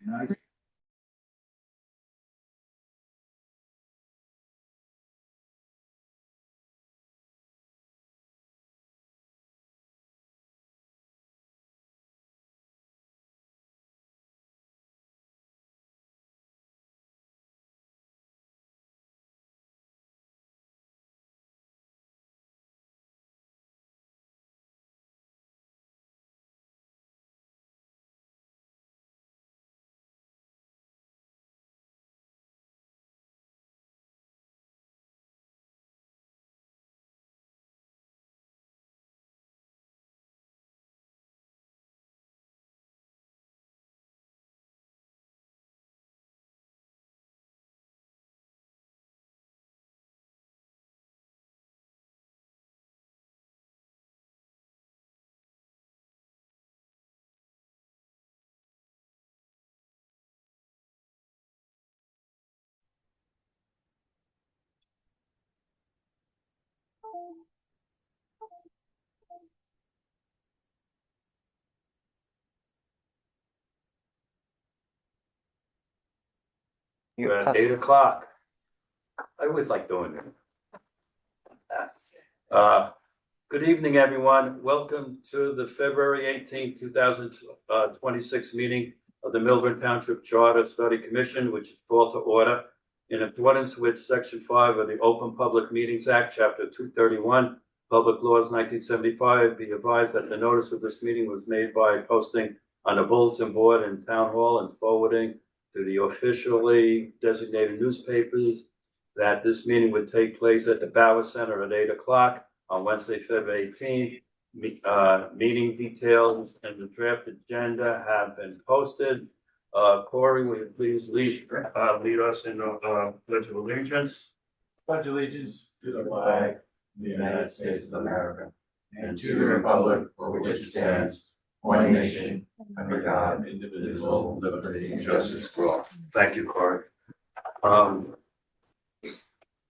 Nice. You're at 8 o'clock. I always like doing it. Good evening, everyone. Welcome to the February 18th, 2026 meeting of the Milburn Township Charter Study Commission, which is called to order in accordance with Section 5 of the Open Public Meetings Act, Chapter 231, Public Laws 1975. Be advised that the notice of this meeting was made by posting on a bulletin board in Town Hall and forwarding to the officially designated newspapers that this meeting would take place at the Bauer Center at 8 o'clock on Wednesday, February 18th. Meeting details and the draft agenda have been posted. Corey, will you please lead us in the Pledge of Allegiance? Pledge allegiance to the flag of the United States of America and to the republic for which it stands, one nation, under God, indivisible, with liberty and justice for all. Thank you, Corey.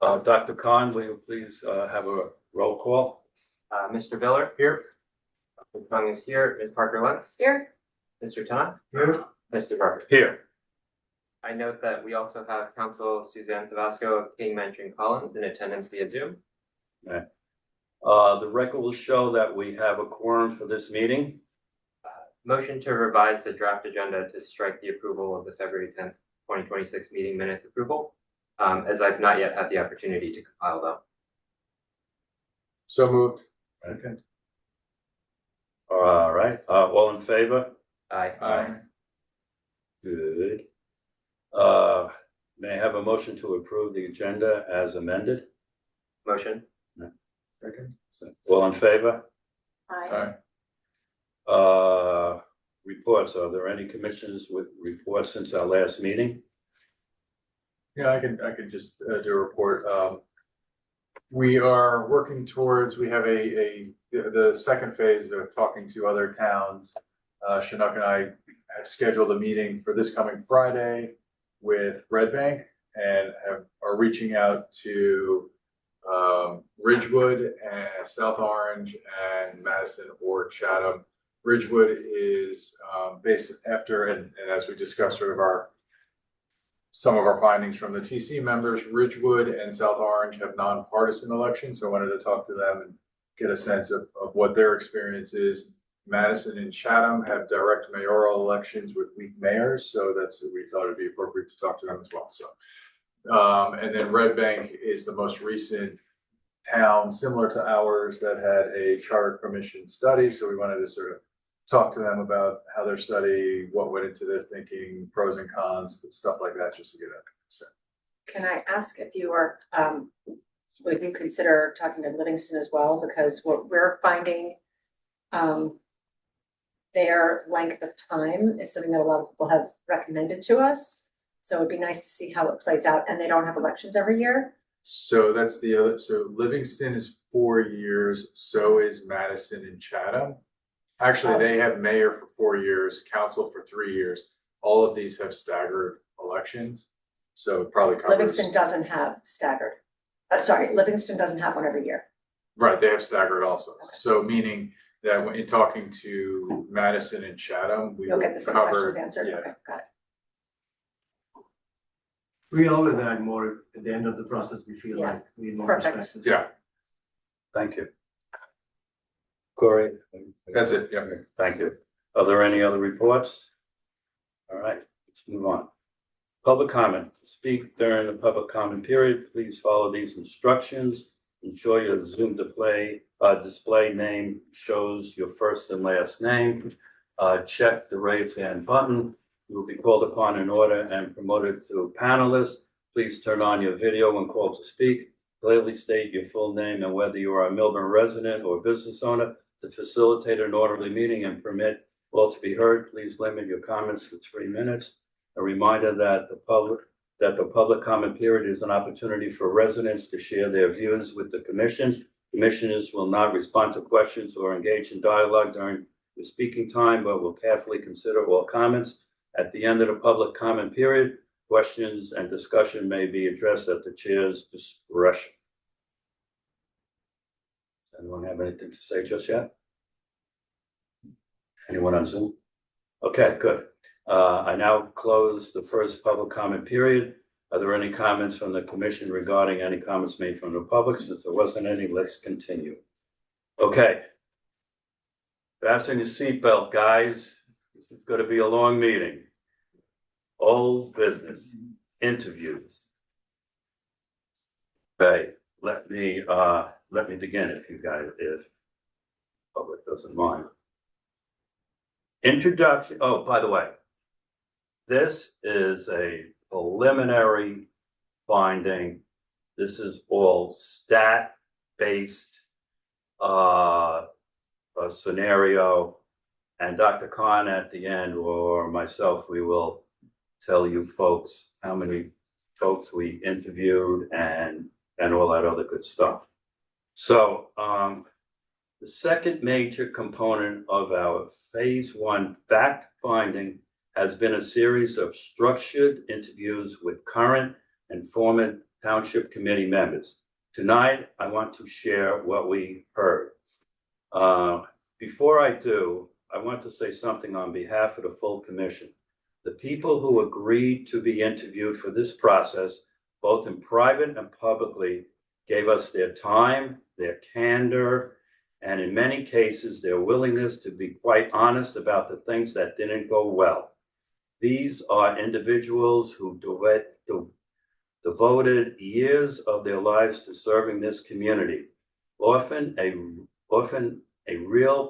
Dr. Khan, will you please have a roll call? Mr. Miller? Here. Dr. Kung is here. Ms. Parker Lentz? Here. Mr. Tan? Here. Mr. Barker? Here. I note that we also have Council Suzanne Tabasco of King Mansion Collins in attendance via Zoom. The record will show that we have a quorum for this meeting. Motion to revise the draft agenda to strike the approval of the February 10th, 2026 meeting minutes approval, as I've not yet had the opportunity to compile them. So moved. Second. All right, all in favor? Aye. Good. May I have a motion to approve the agenda as amended? Motion. Second. All in favor? Aye. Reports, are there any commissions with reports since our last meeting? Yeah, I could just do a report. We are working towards, we have the second phase of talking to other towns. Chinook and I have scheduled a meeting for this coming Friday with Red Bank and are reaching out to Ridgewood and South Orange and Madison or Chatham. Ridgewood is based after, and as we discussed sort of some of our findings from the TC members, Ridgewood and South Orange have nonpartisan elections. So I wanted to talk to them and get a sense of what their experience is. Madison and Chatham have direct mayoral elections with weak mayors. So we thought it'd be appropriate to talk to them as well. So, and then Red Bank is the most recent town similar to ours that had a charter commission study. So we wanted to sort of talk to them about how their study, what went into their thinking, pros and cons, stuff like that, just to get a sense. Can I ask if you are, would you consider talking to Livingston as well? Because what we're finding, their length of time is something that a lot of people have recommended to us. So it'd be nice to see how it plays out, and they don't have elections every year. So that's the other, so Livingston is 4 years, so is Madison and Chatham. Actually, they have mayor for 4 years, council for 3 years. All of these have staggered elections. So it probably covers. Livingston doesn't have staggered. Livingston doesn't have one every year. Right, they have staggered also. Okay. So meaning that when in talking to Madison and Chatham, we You'll will get the same cover. questions answered. Yeah. Okay, got it. We always add more at the end of the process, we feel Yeah. like we need more Perfect. perspectives. Yeah. Thank you. Corey? That's it, yeah. Thank you. Are there any other reports? All right, let's move on. Public comment. To speak during the public comment period, please follow these instructions. Ensure your Zoom display name shows your first and last name. Check the raise hand button. You will be called upon in order and promoted to panelist. Please turn on your video when called to speak. Clearly state your full name and whether you are a Millburn resident or business owner to facilitate an orderly meeting and permit all to be heard. Please limit your comments to 3 minutes. A reminder that the public comment period is an opportunity for residents to share their views with the commission. Commissioners will not respond to questions or engage in dialogue during the speaking time, but will carefully consider all comments. At the end of the public comment period, questions and discussion may be addressed at the chair's discretion. Does anyone have anything to say just yet? Anyone on Zoom? Okay, good. I now close the first public comment period. Are there any comments from the commission regarding any comments made from the public? Since there wasn't any, let's continue. Okay. Fasten your seatbelt, guys. This is going to be a long meeting. Old business, interviews. Okay, let me begin if public doesn't mind. Introduction. Oh, by the way, this is a preliminary finding. This is all stat-based scenario, and Dr. Khan at the end, or myself, we will tell you folks how many folks we interviewed and all that other good stuff. So the second major component of our phase 1 fact finding has been a series of structured interviews with current and former township committee members. Tonight, I want to share what we heard. Before I do, I want to say something on behalf of the full commission. The people who agreed to be interviewed for this process, both in private and publicly, gave us their time, their candor, and in many cases, their willingness to be quite honest about the things that didn't go well. These are individuals who devoted years of their lives to serving this community, often at real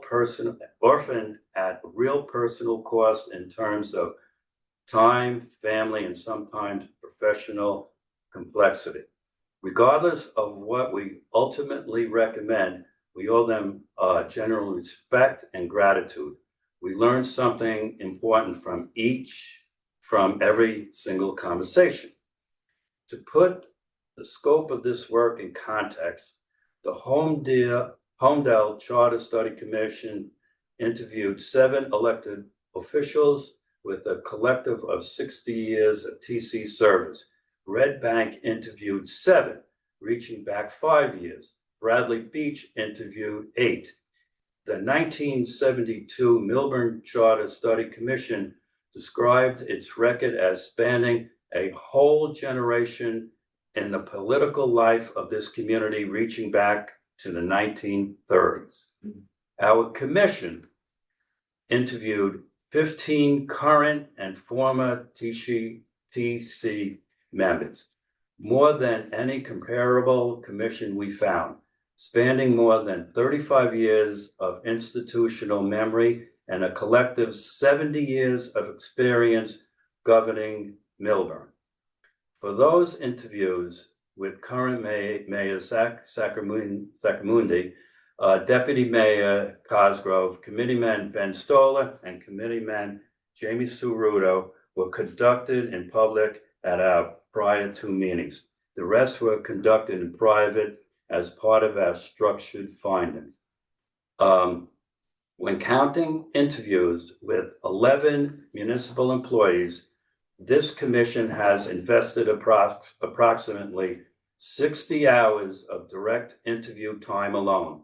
personal cost in terms of time, family, and sometimes professional complexity. Regardless of what we ultimately recommend, we owe them general respect and gratitude. We learned something important from every single conversation. To put the scope of this work in context, the Homedale Charter Study Commission interviewed 7 elected officials with a collective of 60 years of TC service. Red Bank interviewed 7, reaching back 5 years. Bradley Beach interviewed 8. The 1972 Millburn Charter Study Commission described its record as spanning a whole generation in the political life of this community, reaching back to the 1930s. Our commission interviewed 15 current and former TC members, more than any comparable commission we found, spanning more than 35 years of institutional memory and a collective 70 years of experience governing Millburn. For those interviews with current Mayor Sacramundi, Deputy Mayor Cosgrove, Committeeman Ben Stoller, and Committeeman Jamie Surudo were conducted in public at our prior 2 meetings. The rest were conducted in private as part of our structured findings. When counting interviews with 11 municipal employees, this commission has invested approximately 60 hours of direct interview time alone.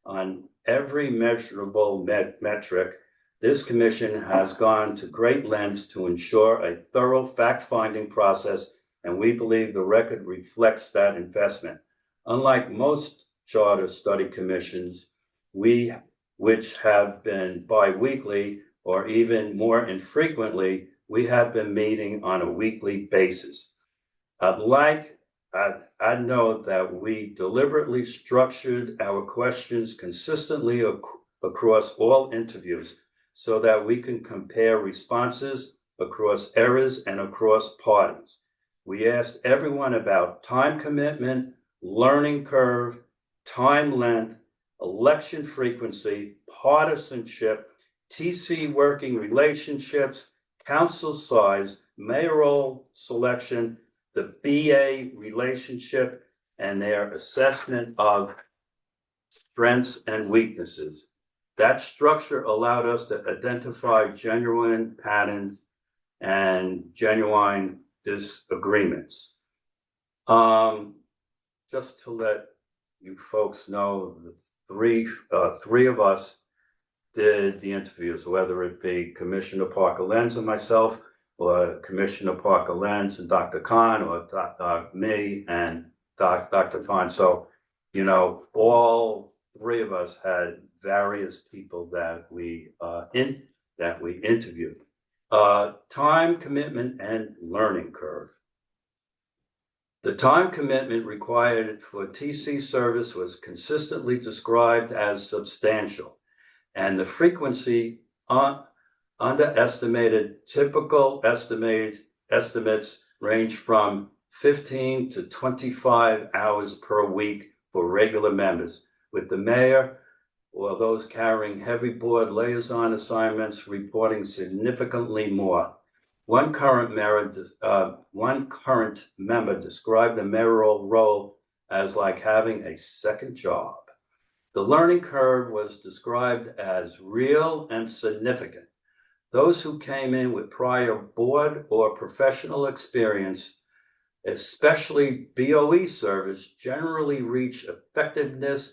On every measurable metric, this commission has gone to great lengths to ensure a thorough fact-finding process and we believe the record reflects that investment. Unlike most charter study commissions, which have been bi-weekly or even more infrequently, we have been meeting on a weekly basis. I know that we deliberately structured our questions consistently across all interviews so that we can compare responses across eras and across parties. We asked everyone about time commitment, learning curve, time length, election frequency, partisanship, TC working relationships, council size, mayoral selection, the BA relationship, and their assessment of strengths and weaknesses. That structure allowed us to identify genuine patterns and genuine disagreements. Just to let you folks know, the three of us did the interviews, whether it be Commissioner Parker Lenz and myself, or Commissioner Parker Lenz and Dr. Khan, or me and Dr. Khan. So, you know, all three of us had various people that we interviewed. Time commitment and learning curve. The time commitment required for TC service was consistently described as substantial, and the frequency underestimated. Typical estimates range from 15 to 25 hours per week for regular members, with the mayor or those carrying heavy board liaison assignments reporting significantly more. One current member described the mayoral role as like having a second job. The learning curve was described as real and significant. Those who came in with prior board or professional experience, especially BOE service, generally reach effectiveness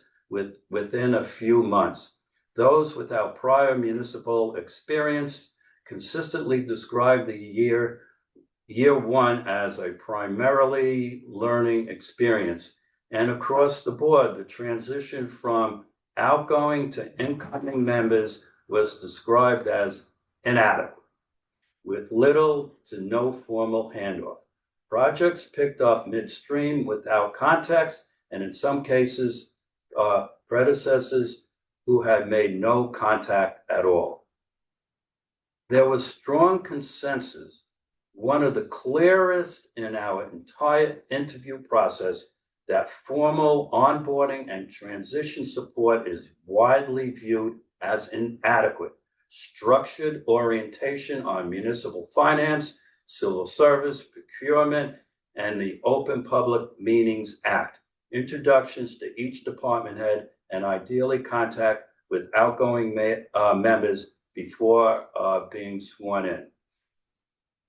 within a few months. Those without prior municipal experience consistently describe the year one as a primarily learning experience. And across the board, the transition from outgoing to incoming members was described as inadequate, with little to no formal handoff. Projects picked up midstream without context, and in some cases, predecessors who had made no contact at all. There was strong consensus, one of the clearest in our entire interview process, that formal onboarding and transition support is widely viewed as inadequate. Structured orientation on municipal finance, civil service, procurement, and the Open Public Meetings Act. Introductions to each department head, and ideally contact with outgoing members before being sworn in.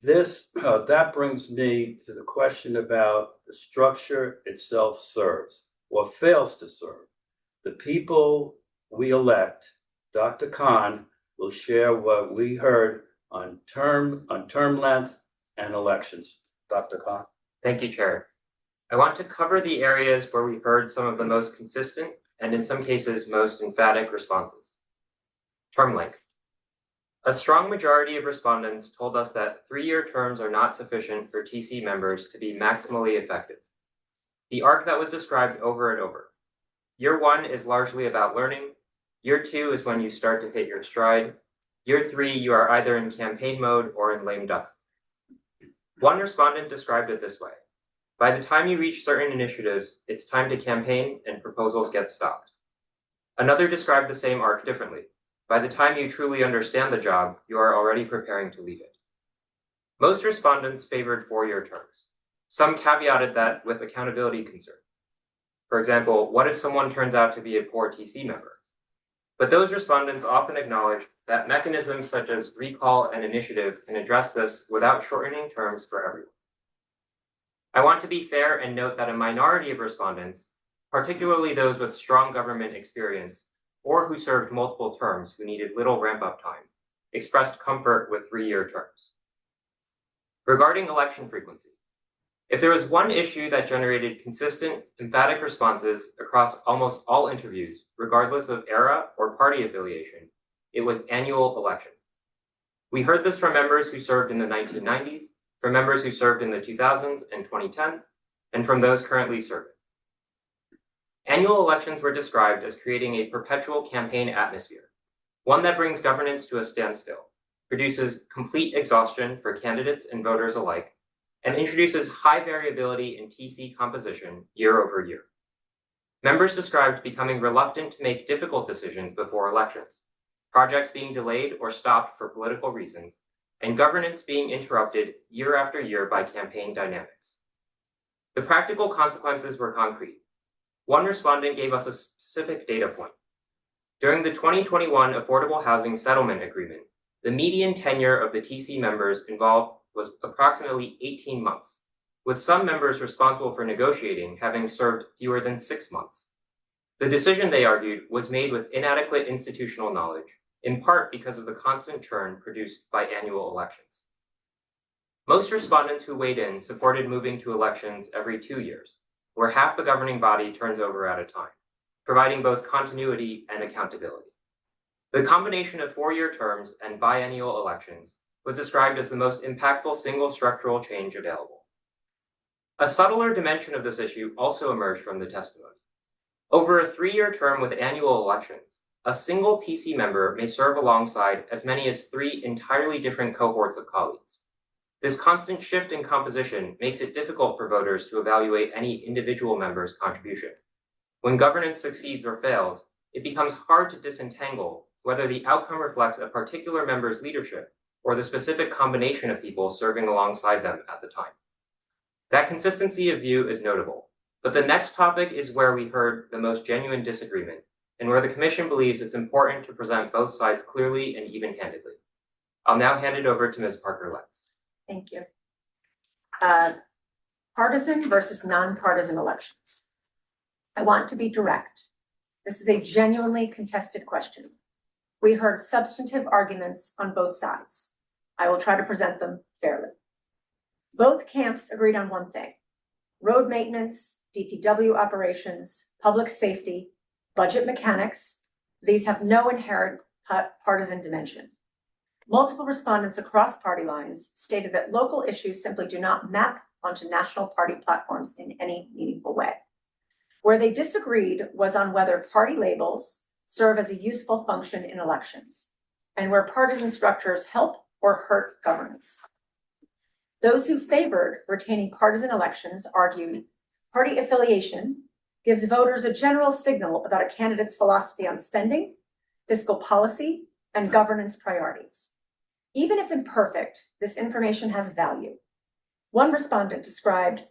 That brings me to the question about the structure itself serves or fails to serve. The people we elect, Dr. Khan will share what we heard on term length and elections. Dr. Khan. Thank you, Chair. I want to cover the areas where we heard some of the most consistent and in some cases most emphatic responses. Term length. A strong majority of respondents told us that 3-year terms are not sufficient for TC members to be maximally effective. The arc that was described over and over. Year 1 is largely about learning. Year 2 is when you start to hit your stride. Year 3, you are either in campaign mode or in lame duck. One respondent described it this way. By the time you reach certain initiatives, it's time to campaign and proposals get stopped. Another described the same arc differently. By the time you truly understand the job, you are already preparing to leave it. Most respondents favored 4-year terms. Some caveated that with accountability concern. For example, what if someone turns out to be a poor TC member? But those respondents often acknowledge that mechanisms such as recall and initiative can address this without shortening terms for everyone. I want to be fair and note that a minority of respondents, particularly those with strong government experience or who served multiple terms who needed little ramp-up time, expressed comfort with 3-year terms. Regarding election frequency, If there was one issue that generated consistent, emphatic responses across almost all interviews, regardless of era or party affiliation, it was annual elections. We heard this from members who served in the 1990s, from members who served in the 2000s and 2010s, and from those currently serving. Annual elections were described as creating a perpetual campaign atmosphere, one that brings governance to a standstill, produces complete exhaustion for candidates and voters alike, and introduces high variability in TC composition year over year. Members described becoming reluctant to make difficult decisions before elections, projects being delayed or stopped for political reasons, and governance being interrupted year after year by campaign dynamics. The practical consequences were concrete. One respondent gave us a specific data point. During the 2021 Affordable Housing Settlement Agreement, the median tenure of the TC members involved was approximately 18 months, with some members responsible for negotiating having served fewer than 6 months. The decision, they argued, was made with inadequate institutional knowledge, in part because of the constant churn produced by annual elections. Most respondents who weighed in supported moving to elections every 2 years, where half the governing body turns over at a time, providing both continuity and accountability. The combination of 4-year terms and biennial elections was described as the most impactful single structural change available. A subtler dimension of this issue also emerged from the testimony. Over a 3-year term with annual elections, a single TC member may serve alongside as many as 3 entirely different cohorts of colleagues. This constant shift in composition makes it difficult for voters to evaluate any individual member's contribution. When governance succeeds or fails, it becomes hard to disentangle whether the outcome reflects a particular member's leadership or the specific combination of people serving alongside them at the time. That consistency of view is notable, but the next topic is where we heard the most genuine disagreement and where the Commission believes it's important to present both sides clearly and even-handedly. I'll now hand it over to Ms. Parker-Letts. Thank you. Partisan versus non-partisan elections. I want to be direct. This is a genuinely contested question. We heard substantive arguments on both sides. I will try to present them fairly. Both camps agreed on one thing: road maintenance, DPW operations, public safety, budget mechanics. These have no inherent partisan dimension. Multiple respondents across party lines stated that local issues simply do not map onto national party platforms in any meaningful way. Where they disagreed was on whether party labels serve as a useful function in elections, and where partisan structures help or hurt governance. Those who favored retaining partisan elections argued party affiliation gives voters a general signal about a candidate's philosophy on spending, fiscal policy, and governance priorities. Even if imperfect, this information has value. One respondent described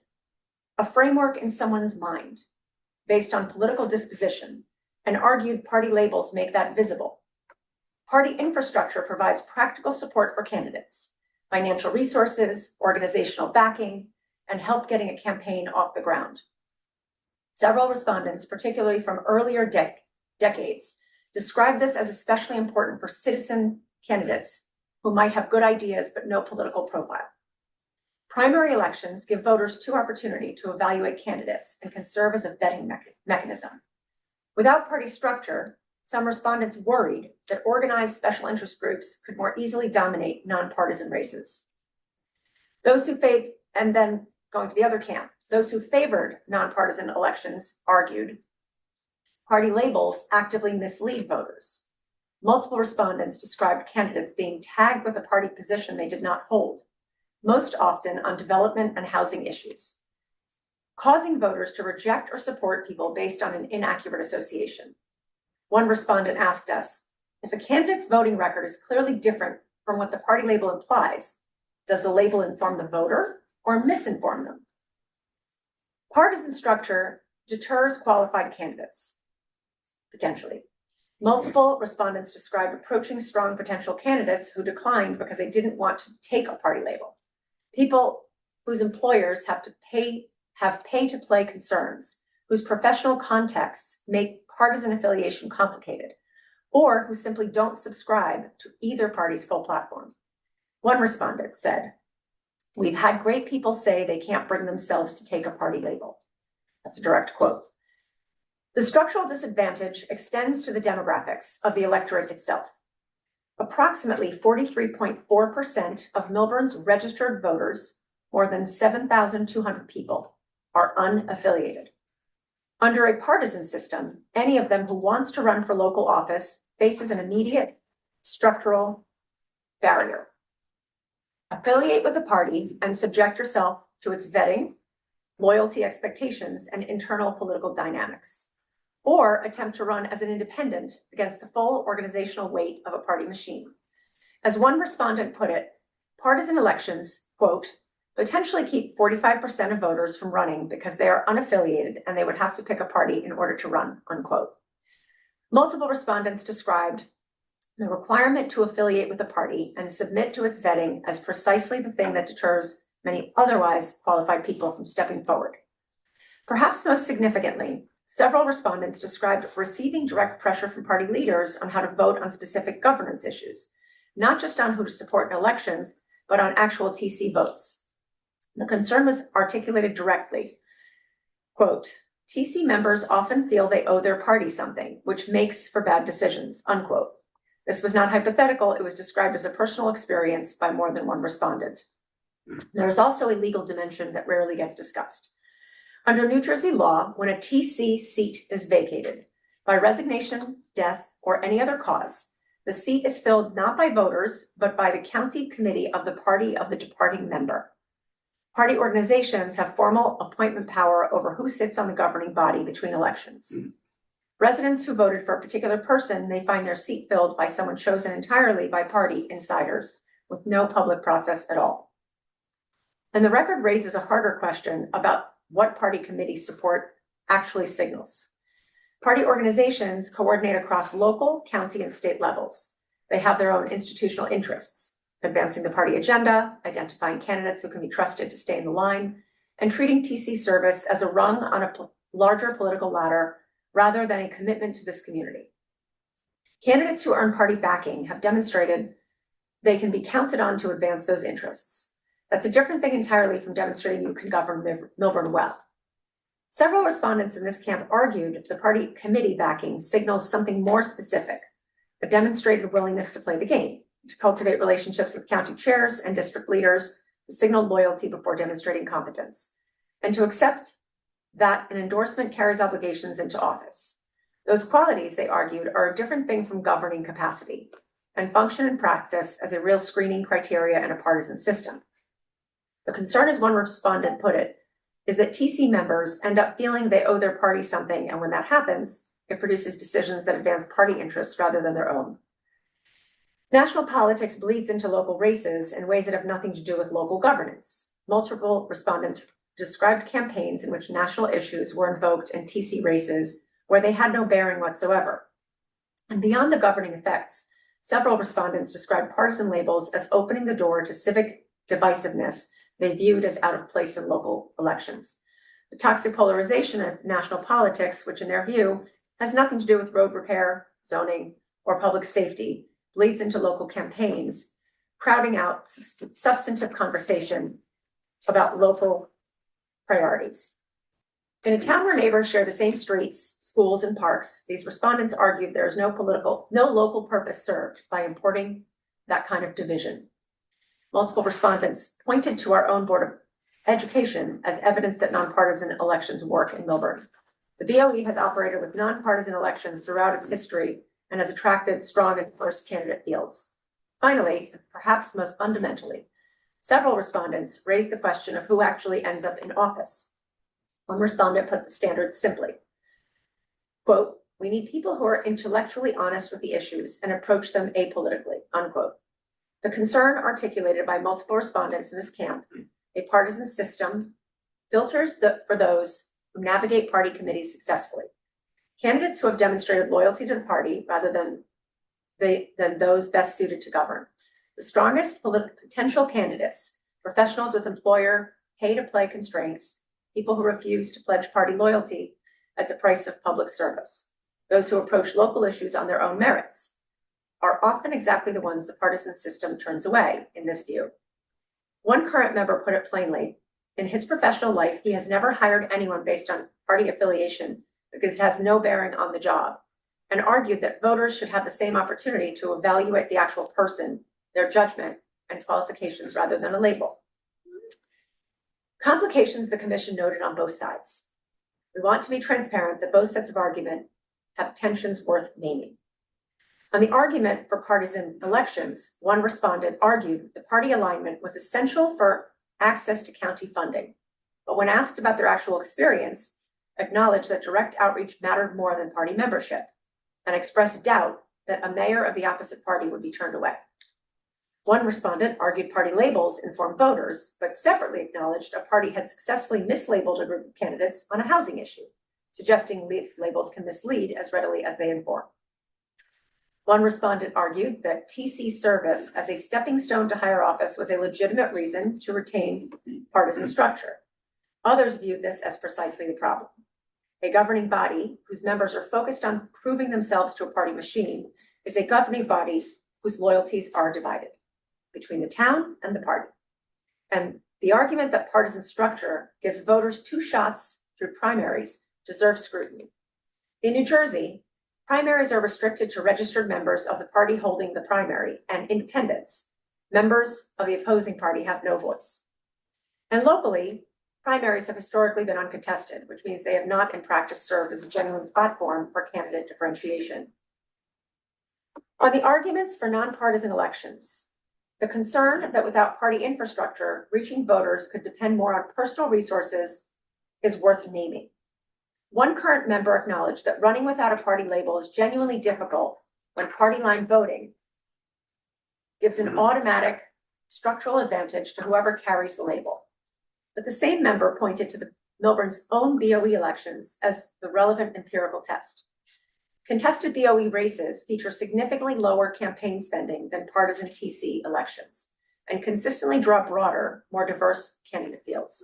a framework in someone's mind based on political disposition and argued party labels make that visible. Party infrastructure provides practical support for candidates, financial resources, organizational backing, and help getting a campaign off the ground. Several respondents, particularly from earlier decades, described this as especially important for citizen candidates who might have good ideas but no political profile. Primary elections give voters 2 opportunities to evaluate candidates and can serve as a vetting mechanism. Without party structure, some respondents worried that organized special interest groups could more easily dominate nonpartisan races. And then going to the other camp, those who favored nonpartisan elections argued party labels actively mislead voters. Multiple respondents described candidates being tagged with a party position they did not hold, most often on development and housing issues, causing voters to reject or support people based on an inaccurate association. One respondent asked us, if a candidate's voting record is clearly different from what the party label implies, does the label inform the voter or misinform them? Partisan structure deters qualified candidates, potentially. Multiple respondents described approaching strong potential candidates who declined because they didn't want to take a party label. People whose employers have pay-to-play concerns, whose professional contexts make partisan affiliation complicated, or who simply don't subscribe to either party's full platform. One respondent said, We've had great people say they can't bring themselves to take a party label. That's a direct quote. The structural disadvantage extends to the demographics of the electorate itself. Approximately 43.4% of Millburn's registered voters, more than 7,200 people, are unaffiliated. Under a partisan system, any of them who wants to run for local office faces an immediate structural barrier. Affiliate with a party and subject yourself to its vetting, loyalty expectations, and internal political dynamics. Or attempt to run as an independent against the full organizational weight of a party machine. As one respondent put it, partisan elections, quote, potentially keep 45% of voters from running because they are unaffiliated and they would have to pick a party in order to run, unquote. Multiple respondents described the requirement to affiliate with a party and submit to its vetting as precisely the thing that deters many otherwise qualified people from stepping forward. Perhaps most significantly, several respondents described receiving direct pressure from party leaders on how to vote on specific governance issues, not just on who to support in elections, but on actual TC votes. The concern was articulated directly. Quote, TC members often feel they owe their party something, which makes for bad decisions, unquote. This was not hypothetical, it was described as a personal experience by more than one respondent. There is also a legal dimension that rarely gets discussed. Under New Jersey law, when a TC seat is vacated by resignation, death, or any other cause, the seat is filled not by voters, but by the county committee of the party of the departing member. Party organizations have formal appointment power over who sits on the governing body between elections. Residents who voted for a particular person may find their seat filled by someone chosen entirely by party insiders with no public process at all. And the record raises a harder question about what party committee support actually signals. Party organizations coordinate across local, county, and state levels. They have their own institutional interests, advancing the party agenda, identifying candidates who can be trusted to stay in the line, and treating TC service as a rung on a larger political ladder rather than a commitment to this community. Candidates who earn party backing have demonstrated they can be counted on to advance those interests. That's a different thing entirely from demonstrating you can govern Millburn well. Several respondents in this camp argued the party committee backing signals something more specific, a demonstrated willingness to play the game, to cultivate relationships with county chairs and district leaders, to signal loyalty before demonstrating competence, and to accept that an endorsement carries obligations into office. Those qualities, they argued, are a different thing from governing capacity and function in practice as a real screening criteria in a partisan system. The concern, as one respondent put it, is that TC members end up feeling they owe their party something, and when that happens, it produces decisions that advance party interests rather than their own. National politics bleeds into local races in ways that have nothing to do with local governance. Multiple respondents described campaigns in which national issues were invoked in TC races where they had no bearing whatsoever. And beyond the governing effects, several respondents described partisan labels as opening the door to civic divisiveness they viewed as out of place in local elections. The toxic polarization of national politics, which in their view has nothing to do with road repair, zoning, or public safety, bleeds into local campaigns, crowding out substantive conversation about local priorities. In a town where neighbors share the same streets, schools, and parks, these respondents argued there is no local purpose served by importing that kind of division. Multiple respondents pointed to our own Board of Education as evidence that nonpartisan elections work in Millburn. The BOE has operated with nonpartisan elections throughout its history and has attracted strong and diverse candidate fields. Finally, and perhaps most fundamentally, several respondents raised the question of who actually ends up in office. One respondent put the standards simply. Quote, we need people who are intellectually honest with the issues and approach them apolitically, unquote. The concern articulated by multiple respondents in this camp, a partisan system, filters for those who navigate party committees successfully. Candidates who have demonstrated loyalty to the party rather than those best suited to govern. The strongest potential candidates, professionals with employer pay-to-play constraints, people who refuse to pledge party loyalty at the price of public service, those who approach local issues on their own merits, are often exactly the ones the partisan system turns away in this view. One current member put it plainly, in his professional life, he has never hired anyone based on party affiliation because it has no bearing on the job, and argued that voters should have the same opportunity to evaluate the actual person, their judgment, and qualifications rather than a label. Complications the commission noted on both sides. We want to be transparent that both sets of argument have tensions worth naming. On the argument for partisan elections, one respondent argued the party alignment was essential for access to county funding, but when asked about their actual experience, acknowledged that direct outreach mattered more than party membership, and expressed doubt that a mayor of the opposite party would be turned away. One respondent argued party labels informed voters, but separately acknowledged a party had successfully mislabeled a group of candidates on a housing issue, suggesting labels can mislead as readily as they inform. One respondent argued that TC service as a stepping stone to higher office was a legitimate reason to retain partisan structure. Others viewed this as precisely the problem. A governing body whose members are focused on proving themselves to a party machine is a governing body whose loyalties are divided between the town and the party. And the argument that partisan structure gives voters two shots through primaries deserves scrutiny. In New Jersey, primaries are restricted to registered members of the party holding the primary, and independents, members of the opposing party, have no voice. And locally, primaries have historically been uncontested, which means they have not in practice served as a genuine platform for candidate differentiation. On the arguments for nonpartisan elections, the concern that without party infrastructure, reaching voters could depend more on personal resources is worth naming. One current member acknowledged that running without a party label is genuinely difficult when party line voting gives an automatic structural advantage to whoever carries the label. But the same member pointed to the Milburn's own BOE elections as the relevant empirical test. Contested BOE races feature significantly lower campaign spending than partisan TC elections and consistently draw broader, more diverse candidate fields,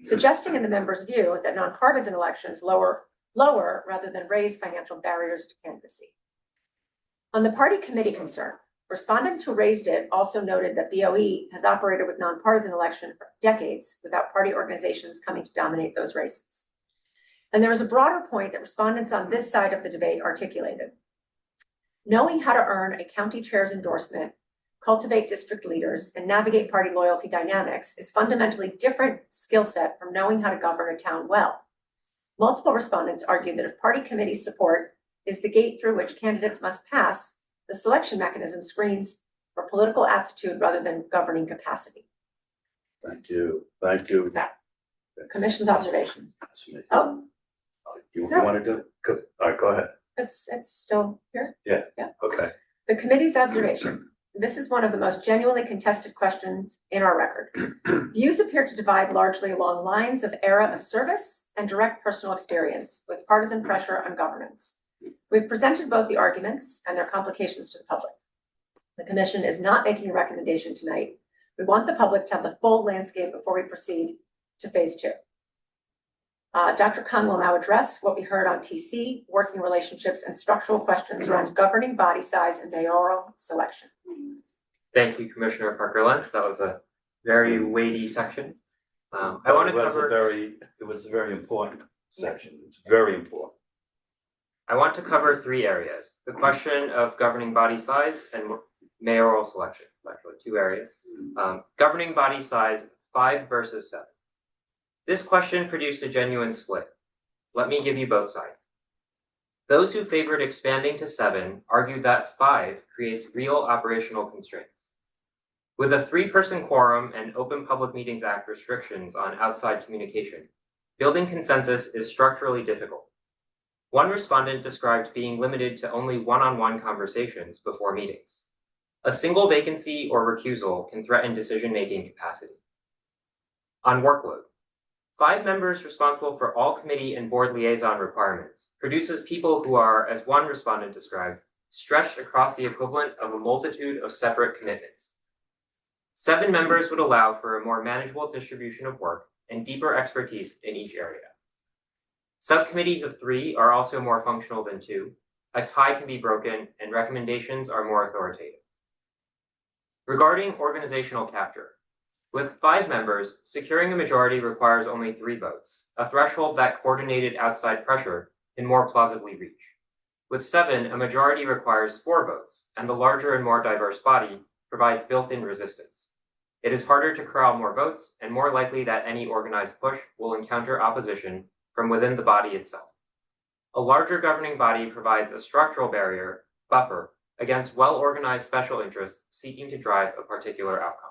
suggesting in the member's view that nonpartisan elections lower rather than raise financial barriers to candidacy. On the party committee concern, respondents who raised it also noted that BOE has operated with nonpartisan election for decades without party organizations coming to dominate those races. And there was a broader point that respondents on this side of the debate articulated. Knowing how to earn a county chair's endorsement, cultivate district leaders, and navigate party loyalty dynamics is fundamentally different skill set from knowing how to govern a town well. Multiple respondents argued that if party committee support is the gate through which candidates must pass, the selection mechanism screens for political aptitude rather than governing capacity. Thank you. Thank you. Commission's observation. Oh, You wanted to go? All right, go ahead. it's still here. Okay. The committee's observation. This is one of the most genuinely contested questions in our record. Views appear to divide largely along lines of era of service and direct personal experience, with partisan pressure on governance. We've presented both the arguments and their complications to the public. The commission is not making a recommendation tonight. We want the public to have the full landscape before we proceed to phase 2. Dr. Kung will now address what we heard on TC, working relationships, and structural questions around governing body size and mayoral selection. Thank you, Commissioner Parker-Lentz. That was a very weighty section. I want to cover. It was a very important section. It's very important. I want to cover 3 areas: the question of governing body size and mayoral selection. Actually, 2 areas. Governing body size, 5 versus 7. This question produced a genuine split. Let me give you both sides. Those who favored expanding to 7 argued that 5 creates real operational constraints. With a 3-person quorum and Open Public Meetings Act restrictions on outside communication, building consensus is structurally difficult. One respondent described being limited to only one-on-one conversations before meetings. A single vacancy or recusal can threaten decision-making capacity. On workload, 5 members responsible for all committee and board liaison requirements produces people who are, as one respondent described, stretched across the equivalent of a multitude of separate commitments. 7 members would allow for a more manageable distribution of work and deeper expertise in each area. Subcommittees of 3 are also more functional than 2. A tie can be broken, and recommendations are more authoritative. Regarding organizational capture, With 5 members, securing a majority requires only 3 votes, a threshold that coordinated outside pressure can more plausibly reach. With 7, a majority requires 4 votes, and the larger and more diverse body provides built-in resistance. It is harder to corral more votes and more likely that any organized push will encounter opposition from within the body itself. A larger governing body provides a structural barrier, buffer, against well-organized special interests seeking to drive a particular outcome.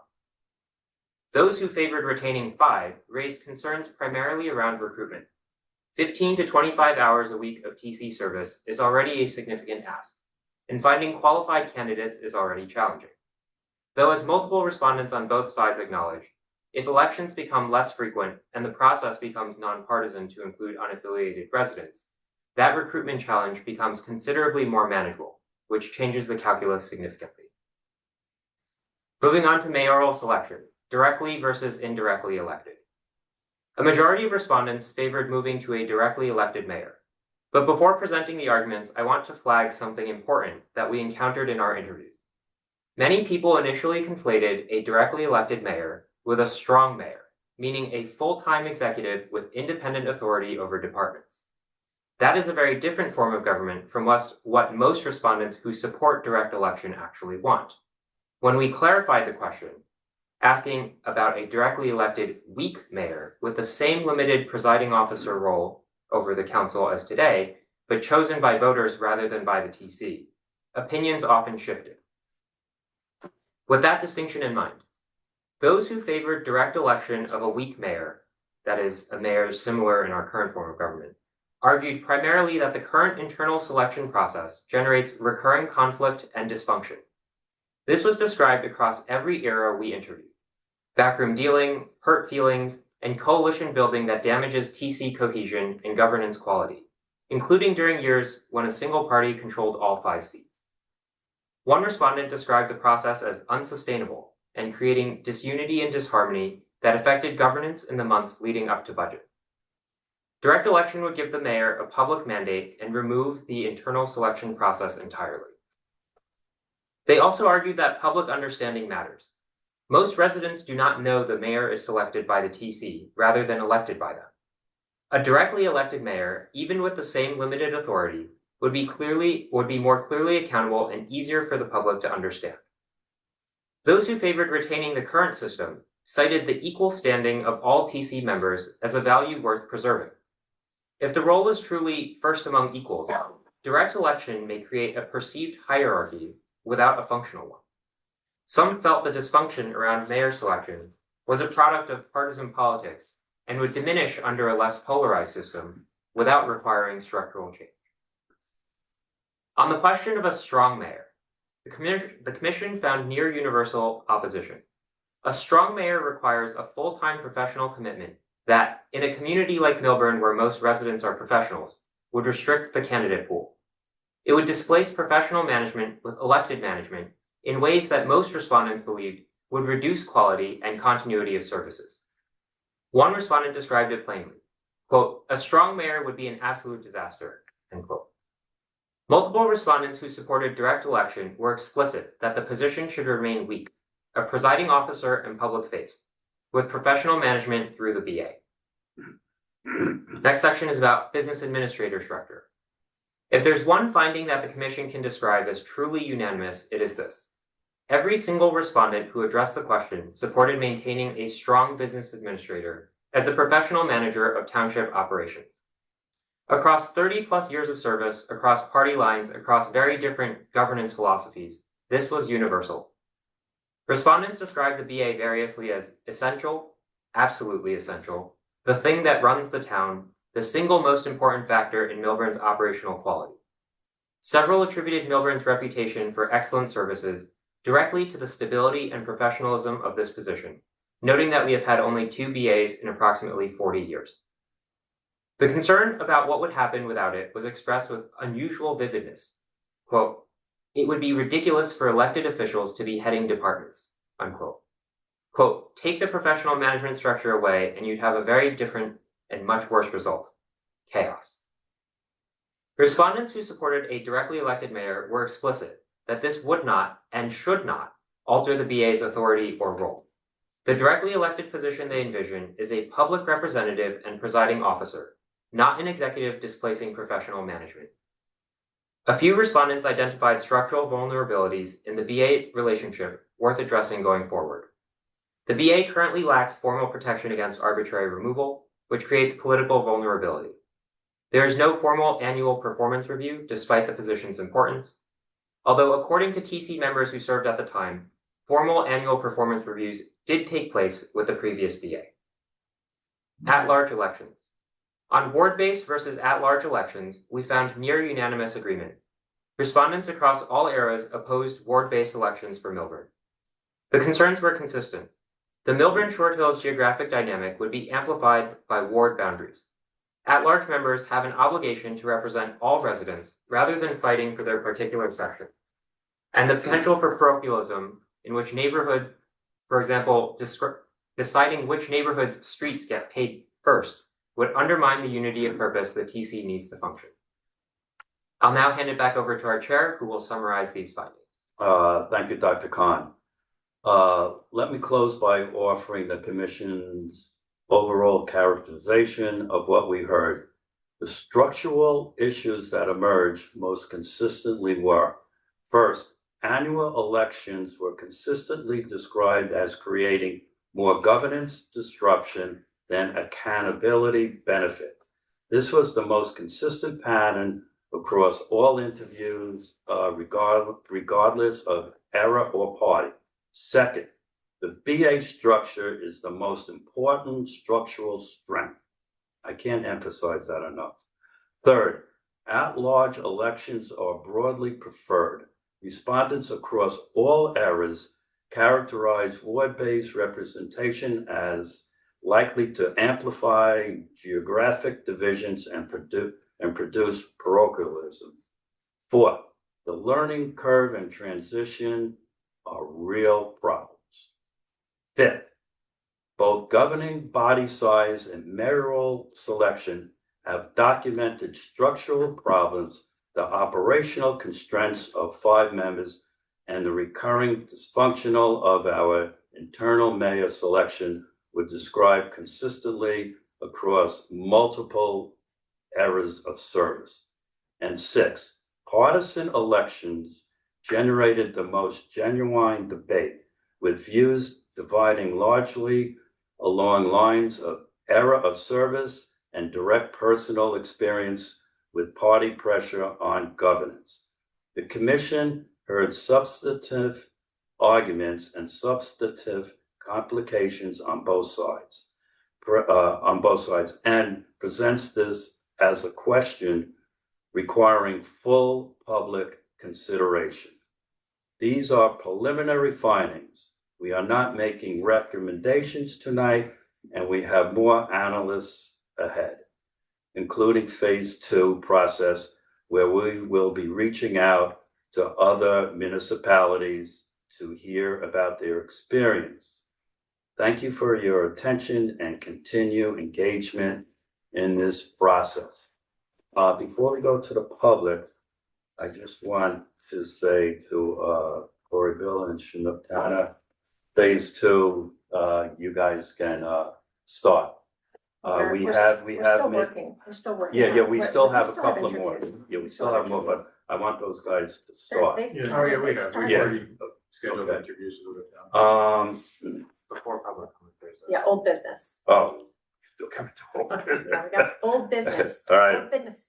Those who favored retaining 5 raised concerns primarily around recruitment. 15 to 25 hours a week of TC service is already a significant ask, and finding qualified candidates is already challenging. Though, as multiple respondents on both sides acknowledge, if elections become less frequent and the process becomes nonpartisan to include unaffiliated residents, that recruitment challenge becomes considerably more manageable, which changes the calculus significantly. Moving on to mayoral selection, directly versus indirectly elected. A majority of respondents favored moving to a directly elected mayor. But before presenting the arguments, I want to flag something important that we encountered in our interview. Many people initially conflated a directly elected mayor with a strong mayor, meaning a full-time executive with independent authority over departments. That is a very different form of government from what most respondents who support direct election actually want. When we clarified the question, asking about a directly elected weak mayor with the same limited presiding officer role over the council as today, but chosen by voters rather than by the TC, opinions often shifted. With that distinction in mind, those who favored direct election of a weak mayor, that is, a mayor similar in our current form of government, argued primarily that the current internal selection process generates recurring conflict and dysfunction. This was described across every era we interviewed: backroom dealing, hurt feelings, and coalition building that damages TC cohesion and governance quality, including during years when a single party controlled all 5 seats. One respondent described the process as unsustainable and creating disunity and disharmony that affected governance in the months leading up to budget. Direct election would give the mayor a public mandate and remove the internal selection process entirely. They also argued that public understanding matters. Most residents do not know the mayor is selected by the TC rather than elected by them. A directly elected mayor, even with the same limited authority, would be more clearly accountable and easier for the public to understand. Those who favored retaining the current system cited the equal standing of all TC members as a value worth preserving. If the role is truly first among equals, direct election may create a perceived hierarchy without a functional one. Some felt the dysfunction around mayor selection was a product of partisan politics and would diminish under a less polarized system without requiring structural change. On the question of a strong mayor, the commission found near universal opposition. A strong mayor requires a full-time professional commitment that, in a community like Millburn where most residents are professionals, would restrict the candidate pool. It would displace professional management with elected management in ways that most respondents believed would reduce quality and continuity of services. One respondent described it plainly, quote, "A strong mayor would be an absolute disaster," end quote. Multiple respondents who supported direct election were explicit that the position should remain weak, a presiding officer and public face, with professional management through the BA. Next section is about business administrator structure. If there's one finding that the commission can describe as truly unanimous, it is this. Every single respondent who addressed the question supported maintaining a strong business administrator as the professional manager of township operations. Across 30 plus years of service, across party lines, across very different governance philosophies, this was universal. Respondents described the BA variously as essential, absolutely essential, the thing that runs the town, the single most important factor in Millburn's operational quality. Several attributed Millburn's reputation for excellent services directly to the stability and professionalism of this position, noting that we have had only 2 BAs in approximately 40 years. The concern about what would happen without it was expressed with unusual vividness. Quote, "It would be ridiculous for elected officials to be heading departments," unquote. Quote, "Take the professional management structure away and you'd have a very different and much worse result: chaos." Respondents who supported a directly elected mayor were explicit that this would not and should not alter the BA's authority or role. The directly elected position they envision is a public representative and presiding officer, not an executive displacing professional management. A few respondents identified structural vulnerabilities in the BA relationship worth addressing going forward. The BA currently lacks formal protection against arbitrary removal, which creates political vulnerability. There is no formal annual performance review despite the position's importance, although according to TC members who served at the time, formal annual performance reviews did take place with the previous BA. At-large elections. On ward-based versus at-large elections, we found near unanimous agreement. Respondents across all eras opposed ward-based elections for Milburn. The concerns were consistent. The Milburn-Short Hills geographic dynamic would be amplified by ward boundaries. At-large members have an obligation to represent all residents rather than fighting for their particular section. And the potential for parochialism in which neighborhood, for example, deciding which neighborhood's streets get paid first, would undermine the unity of purpose that TC needs to function. I'll now hand it back over to our chair, who will summarize these findings. Thank you, Dr. Khan. Let me close by offering the Commission's overall characterization of what we heard. The structural issues that emerged most consistently were, first, annual elections were consistently described as creating more governance disruption than accountability benefit. This was the most consistent pattern across all interviews, regardless of era or party. Second, the BA structure is the most important structural strength. I can't emphasize that enough. Third, at-large elections are broadly preferred. Respondents across all eras characterize ward-based representation as likely to amplify geographic divisions and produce parochialism. Fourth, the learning curve and transition are real problems. Fifth, both governing body size and mayoral selection have documented structural problems, the operational constraints of 5 members, and the recurring dysfunctional of our internal mayor selection would describe consistently across multiple eras of service. And 6, partisan elections generated the most genuine debate, with views dividing largely along lines of era of service and direct personal experience with party pressure on governance. The Commission heard substantive arguments and substantive complications on both sides, and presents this as a question requiring full public consideration. These are preliminary findings. We are not making recommendations tonight, and we have more analysts ahead, including phase 2 process, where we will be reaching out to other municipalities to hear about their experience. Thank you for your attention and continue engagement in this process. Before we go to the public, I just want to say to Corey Bill and Chinook Tana, phase 2, you guys can start. We're still working. Yeah, we still have a couple more. Yeah, we still have more, but I want those guys to start. We have. We've already scheduled Okay. interviews with them. Before public comment, there's a- Yeah, old business. Oh, still coming to old Yeah, we business. got old business. All right. Old business.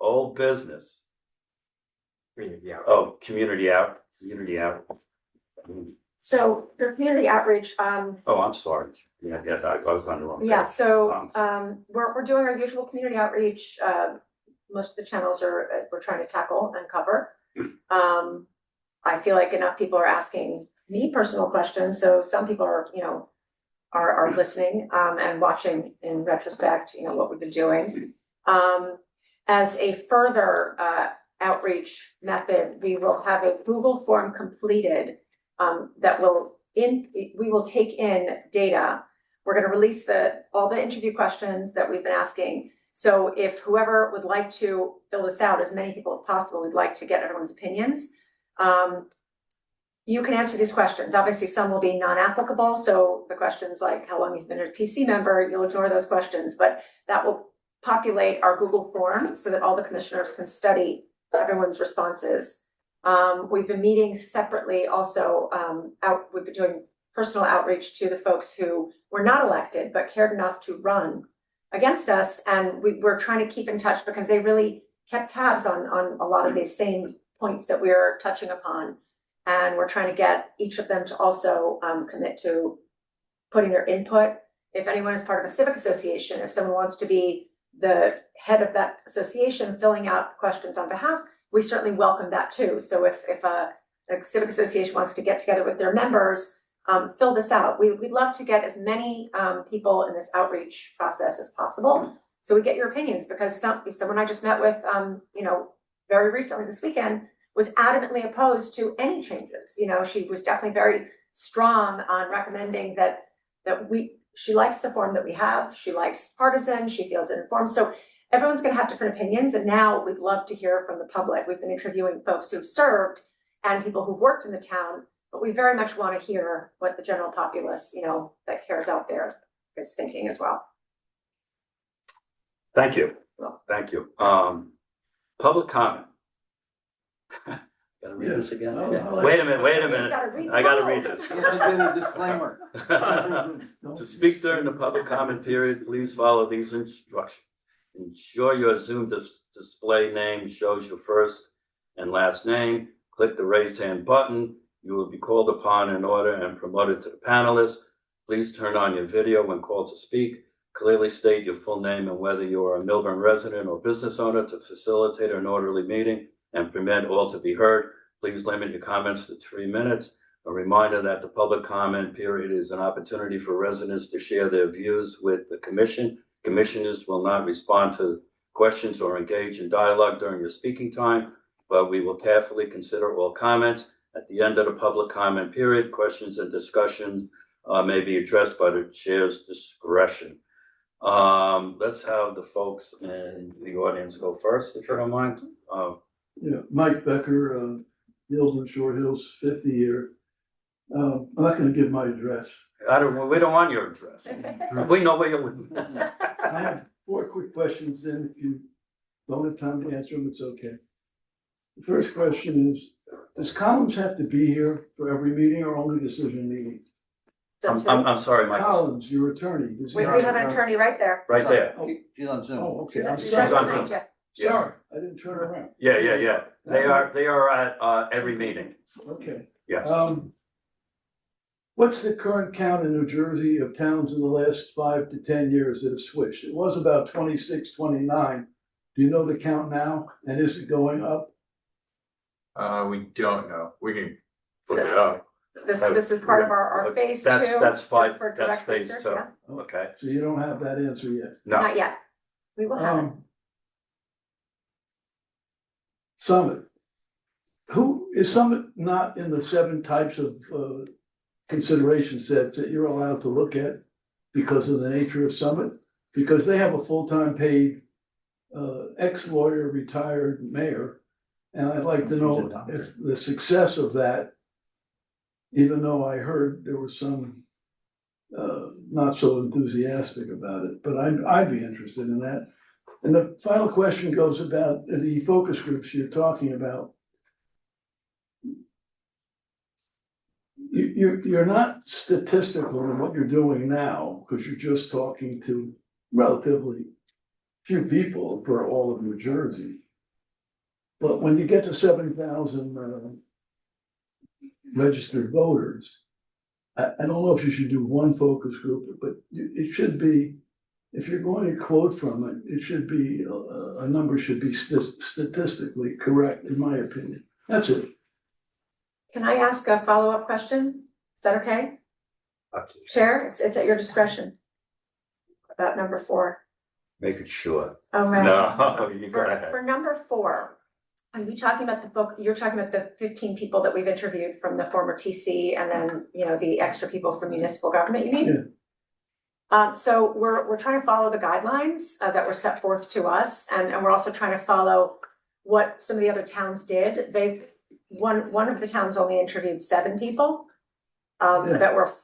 Old business. Yeah. Oh, community out. So for community outreach, Oh, I'm sorry. Yeah, I was on the wrong page. yeah, so we're doing our usual community outreach. Most of the channels we're trying to tackle and cover. I feel like enough people are asking me personal questions, so some people are, are listening and watching in retrospect, what we've been doing. As a further outreach method, we will have a Google form completed that we will take in data. We're going to release all the interview questions that we've been asking. So if whoever would like to fill this out, as many people as possible, we'd like to get everyone's opinions. you can answer these questions. Obviously, some will be non-applicable, so the questions like how long you've been a TC member, you'll ignore those questions, but that will populate our Google form so that all the commissioners can study everyone's responses. We've been meeting separately also, we've been doing personal outreach to the folks who were not elected but cared enough to run against us, and we're trying to keep in touch because they really kept tabs on a lot of these same points that we're touching upon. And we're trying to get each of them to also commit to putting their input. If anyone is part of a civic association, if someone wants to be the head of that association, filling out questions on behalf, we certainly welcome that too. So if a civic association wants to get together with their members, fill this out. We'd love to get as many people in this outreach process as possible. So we get your opinions, because someone I just met with, very recently this weekend, was adamantly opposed to any changes. She was definitely very strong on recommending that she likes the form that we have. She likes partisan, she feels informed. So everyone's gonna have different opinions, and now we'd love to hear from the public. We've been interviewing folks who've served and people who've worked in the town, but we very much wanna hear what the general populace, that cares out there is thinking as well. Thank you. Well. Thank you. Public comment. Gotta read this again? Wait a minute. I gotta read this. Disclaimer. To speak during the public comment period, please follow these instructions. Ensure your Zoom display name shows your first and last name. Click the raise hand button. You will be called upon in order and promoted to the panelists. Please turn on your video when called to speak. Clearly state your full name and whether you are a Millburn resident or business owner to facilitate an orderly meeting and permit all to be heard. Please limit your comments to 3 minutes. A reminder that the public comment period is an opportunity for residents to share their views with the commission. Commissioners will not respond to questions or engage in dialogue during your speaking time, but we will carefully consider all comments. At the end of the public comment period, questions and discussions may be addressed by the chair's discretion. Let's have the folks in the audience go first, if you don't mind. Yeah, Mike Becker, Millburn Short Hills, 50 year. I'm not gonna give my address. We don't want your address. We know where you live. I have 4 quick questions, and if you don't have time to answer them, it's okay. The first question is, does Collins have to be here for every meeting or only decision meetings? I'm sorry, Mike. Collins, your attorney. does he We have- have an attorney right there. Right there. She's on Zoom. Oh, okay, I'm She's She's on sorry. behind Zoom. you. Sorry, I didn't turn around. Yeah. They are at every meeting. Okay. Yes. What's the current count in New Jersey of towns in the last 5 to 10 years that have switched? It was about 26, 29. Do you know the count now? And is it going up? We don't know. We can look it up. This is part of our phase 2. That's for that's direct phase research, 2. yeah. Okay. So you don't have that answer yet. No. Not yet. We will have it. Summit. Who is Summit not in the 7 types of consideration sets that you're allowed to look at because of the nature of Summit? Because they have a full-time paid ex-lawyer, retired mayor. And I'd like to know if the success of that, even though I heard there was some not so enthusiastic about it, but I'd be interested in that. And the final question goes about the focus groups you're talking about. You're not statistical in what you're doing now, because you're just talking to relatively few people for all of New Jersey. But when you get to 7,000 registered voters, I don't know if you should do one focus group, but it should be, if you're going to quote from it, it should be, a number should be statistically correct, in my opinion. That's it. Can I ask a follow-up question? Is that okay? Chair, it's at your discretion. About number 4. Make it short. Oh, right. No, you go ahead. For number 4, are you talking about you're talking about the 15 people that we've interviewed from the former TC and then, the extra people from municipal government, you mean? Yeah. So we're trying to follow the guidelines that were set forth to us, and we're also trying to follow what some of the other towns did. one of the towns only interviewed 7 people Yeah.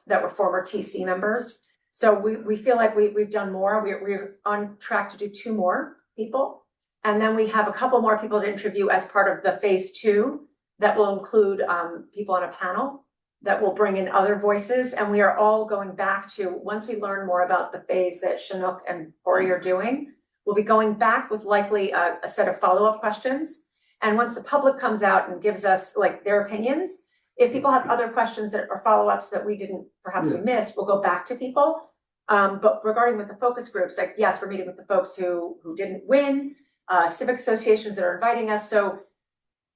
that were former TC members. So we feel like we've done more. We're on track to do 2 more people. And then we have a couple more people to interview as part of the phase 2 that will include people on a panel that will bring in other voices. And we are all going back to, once we learn more about the phase that Chinook and Ori are doing, we'll be going back with likely a set of follow-up questions. And once the public comes out and gives us like their opinions, if people have other questions that are follow-ups that we didn't, perhaps we missed, we'll go back to people. But regarding with the focus groups, like, yes, we're meeting with the folks who didn't win, civic associations that are inviting us. So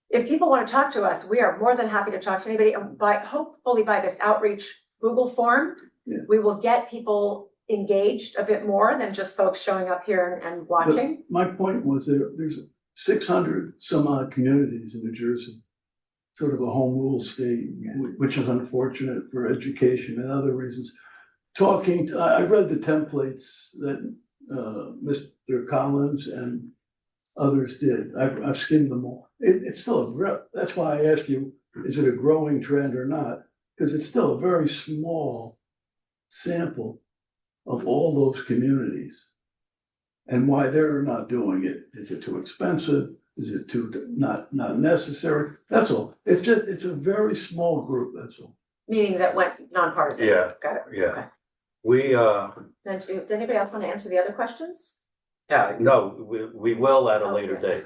if people want to talk to us, we are more than happy to talk to anybody. And hopefully by this outreach Google form, we will get people engaged a bit more than just folks showing up here and watching. My point was there's 600 some odd communities in New Jersey, sort of a home rule state, which is unfortunate for education and other reasons. I read the templates that Mr. Collins and others did. I've skimmed them all. It's still that's why I asked you, is it a growing trend or not? Because it's still a very small sample of all those communities. And why they're not doing it. Is it too expensive? Is it too not necessary? That's all. It's a very small group, that's all. Meaning that went nonpartisan. Yeah. Got it. Yeah. Okay. We, Then does anybody else want to answer the other questions? Yeah, no, we will at a later Okay. date.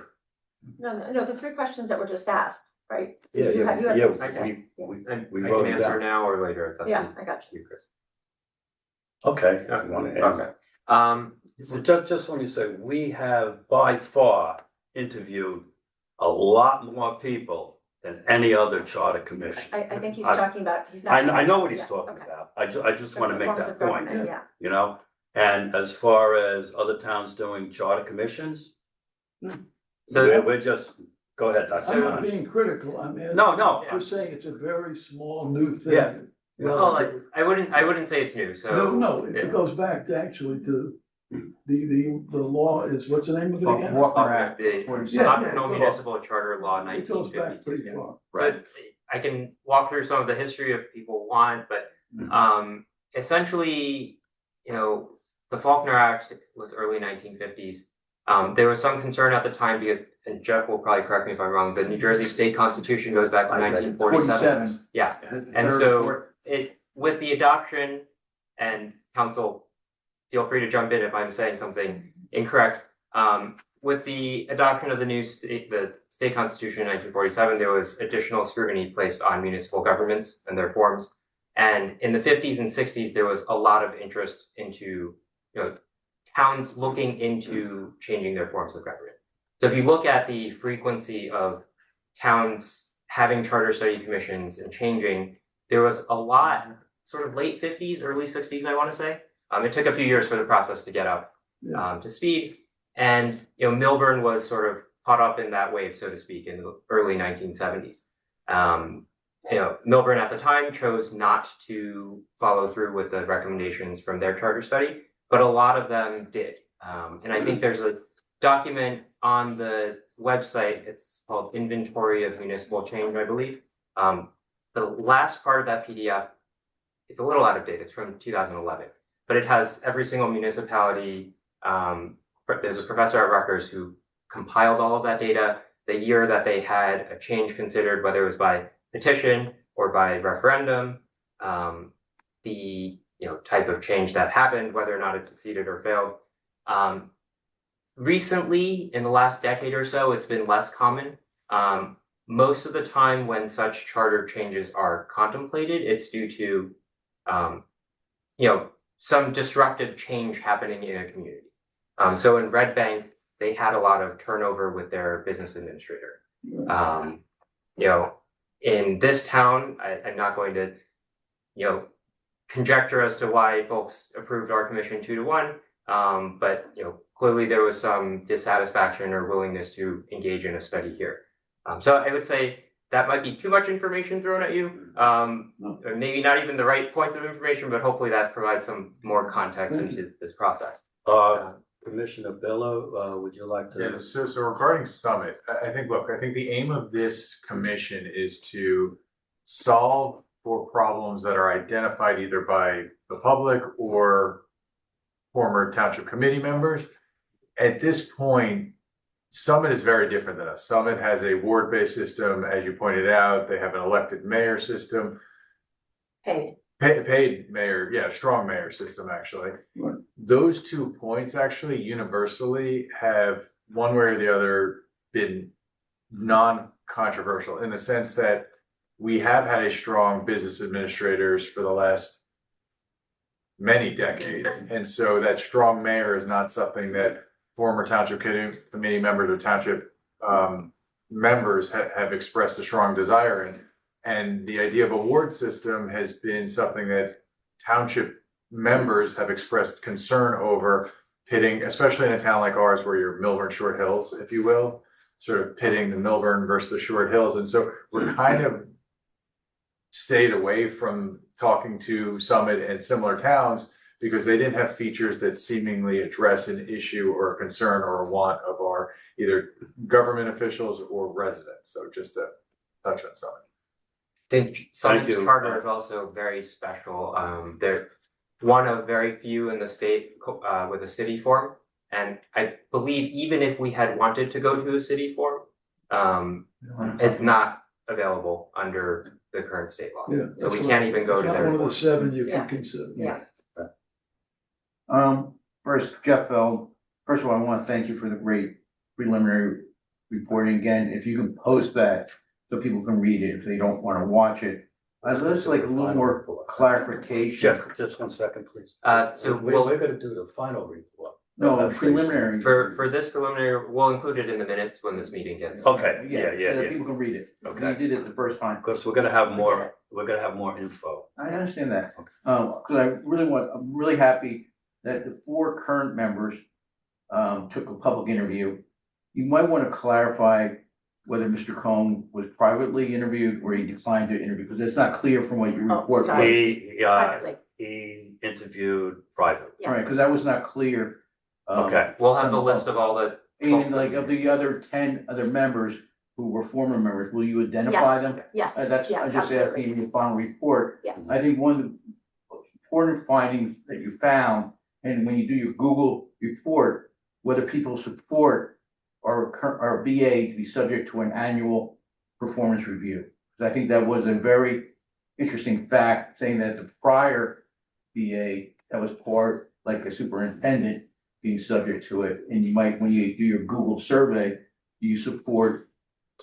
No, the 3 questions that were just asked, right? Yeah, You had things to I say. and We I wrote can it answer down. now or later. It's up to Yeah, I got you. you, Chris. Okay. You wanna end? Okay. So just let me say, we have by far interviewed a lot more people than any other charter commission. I think he's I- talking about, he's not. I know what he's Yeah, talking okay. about. I just So wanna the make forms that of point, government, Yeah, you know? And as far as other towns doing charter commissions, So we're just, go ahead, Dr. I'm not Khan. being critical, I mean. No, no. I'm just saying it's a very small new thing. Yeah. well, I wouldn't say it's new. So No, yeah. it goes back to actually to the law is, what's the name of it again? The Yeah, Occidental yeah. Municipal Charter Law It goes back 1952. pretty far. So I can walk through some of the history if people want, but essentially, you know, the Faulkner Act was early 1950s. There was some concern at the time because, and Jeff will probably correct me if I'm wrong, the New Jersey State Constitution goes back to 1947. Yeah, and so with the adoption, and council, feel free to jump in if I'm saying something incorrect. With the adoption of the state constitution in 1947, there was additional scrutiny placed on municipal governments and their forms. And in the 50s and 60s, there was a lot of interest into, you know, towns looking into changing their forms of government. So if you look at the frequency of towns having charter study commissions and changing, there was a lot, sort of late 50s, early 60s, I want to say. It took a few years for the process to get up to speed. And, you know, Milburn was sort of caught up in that wave, so to speak, in the early 1970s. You know, Milburn at the time chose not to follow through with the recommendations from their charter study, but a lot of them did. And I think there's a document on the website, it's called Inventory of Municipal Change, I believe. The last part of that PDF, it's a little out of date, it's from 2011, but it has every single municipality. There's a professor at Rutgers who compiled all of that data, the year that they had a change considered, whether it was by petition or by referendum, the type of change that happened, whether or not it succeeded or failed. Recently, in the last decade or so, it's been less common. Most of the time when such charter changes are contemplated, it's due to some disruptive change happening in a community. So in Red Bank, they had a lot of turnover with their business administrator. In this town, I'm not going to, conjecture as to why folks approved our commission 2-1. But clearly there was some dissatisfaction or willingness to engage in a study here. So I would say that might be too much information thrown at you. Or maybe not even the right points of information, but hopefully that provides some more context into this process. Commissioner Bello, would you like Yeah, to? so regarding Summit, I think, look, I think the aim of this commission is to solve for problems that are identified either by the public or former township committee members. At this point, Summit is very different than us. Summit has a ward-based system, as you pointed out. They have an elected mayor system, Paid. paid mayor, yeah, strong mayor system, actually. Right. Those 2 points actually universally have, one way or the other, been non-controversial in the sense that we have had a strong business administrators for the last many decades. And so that strong mayor is not something that former township committee members or township members have expressed a strong desire in. And the idea of a ward system has been something that township members have expressed concern over, pitting, especially in a town like ours where you're Milburn Short Hills, if you will, sort of pitting the Milburn versus the Short Hills. And so we're kind of stayed away from talking to Summit and similar towns because they didn't have features that seemingly address an issue or a concern or a want of our either government officials or residents. So just to touch on Summit. I think Summit's you. charter is also very special. They're one of very few in the state with a city form. And I believe even if we had wanted to go to a city form, it's not available under the current state law. Yeah. So we can't even go It's to not their one of the form. 7 you Yeah. can consider. Yeah. First, Jeff Feld, first of all, I want to thank you for the great preliminary reporting. Again, if you can post that so people can read it if they don't want to watch it. I'd just like a little more clarification. Jeff, just 1 second, please. So We're gonna do the final report. No, That's preliminary. for this preliminary, we'll include it in the minutes when this meeting gets. Okay, So that people can read it. Okay. We did it the first time. Because we're gonna have more info. I understand that. Because I'm really happy that the 4 current members took a public interview. You might want to clarify whether Mr. Cohn was privately interviewed or he declined to interview, because it's not clear from what your Oh, report was. sorry. He, Privately. he interviewed privately. Yeah. All right, because that was not clear. Okay, We'll have the list of all the. And like of the other 10 other members who were former members, will you identify Yes. them? Yes, That's, I yes, just absolutely. asking in your final report. Yes. I think one of the important findings that you found, and when you do your Google report, whether people support our BA to be subject to an annual performance review. I think that was a very interesting fact, saying that the prior BA that was part, like a superintendent, being subject to it, and you might, when you do your Google survey, do you support?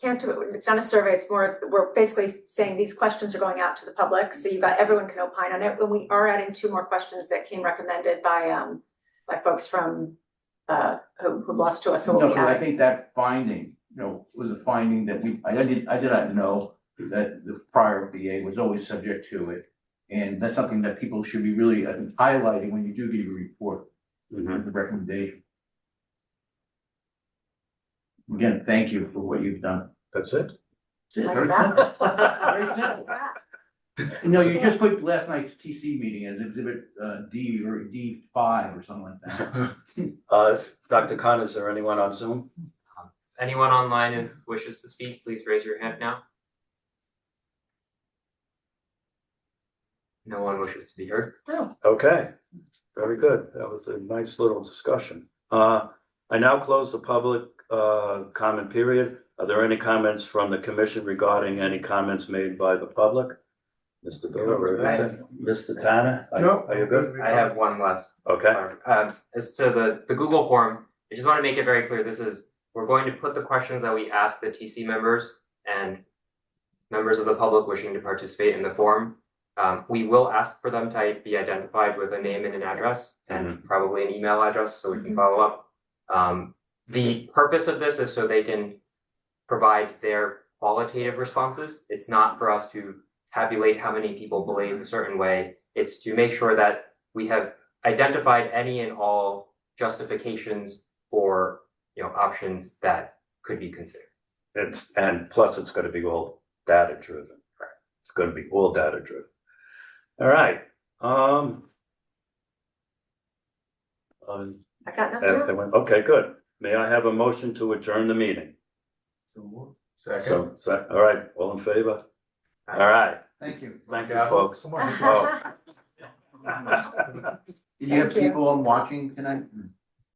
Can't do it, it's not a survey, it's more, we're basically saying these questions are going out to the public, so everyone can opine on it, and we are adding 2 more questions that came recommended by folks from, who lost to us, so No, we'll be because I adding. think that finding, was a finding that I did not know that the prior BA was always subject to it. And that's something that people should be really highlighting when you do get your report, Mhm. the recommendation. Again, thank you for what you've done. That's it? Like that. Very simple. You just put last night's TC meeting as exhibit D or D5 or something like that. Dr. Khan, is there anyone on Zoom? Anyone online wishes to speak, please raise your hand now. No one wishes to be heard. No, Okay, very good. That was a nice little discussion. I now close the public comment period. Are there any comments from the commission regarding any comments made by the public? Mr. Bill, Mr. Tanner, are you good? I have one last. Okay, As to the Google form, I just want to make it very clear, we're going to put the questions that we ask the TC members and members of the public wishing to participate in the form. We will ask for them to be identified with a name and an address and probably an email address so we can follow up. The purpose of this is so they can provide their qualitative responses. It's not for us to tabulate how many people believe a certain way. It's to make sure that we have identified any and all justifications for options that could be considered. and plus it's gonna be all data driven. It's gonna be all data driven. All right, I got nothing else. Everyone, okay, good. May I have a motion to adjourn the meeting? Second. All right, all in favor? All right, Thank you. thank you, folks. Come on. Oh. Did you have Thank you. people on watching tonight?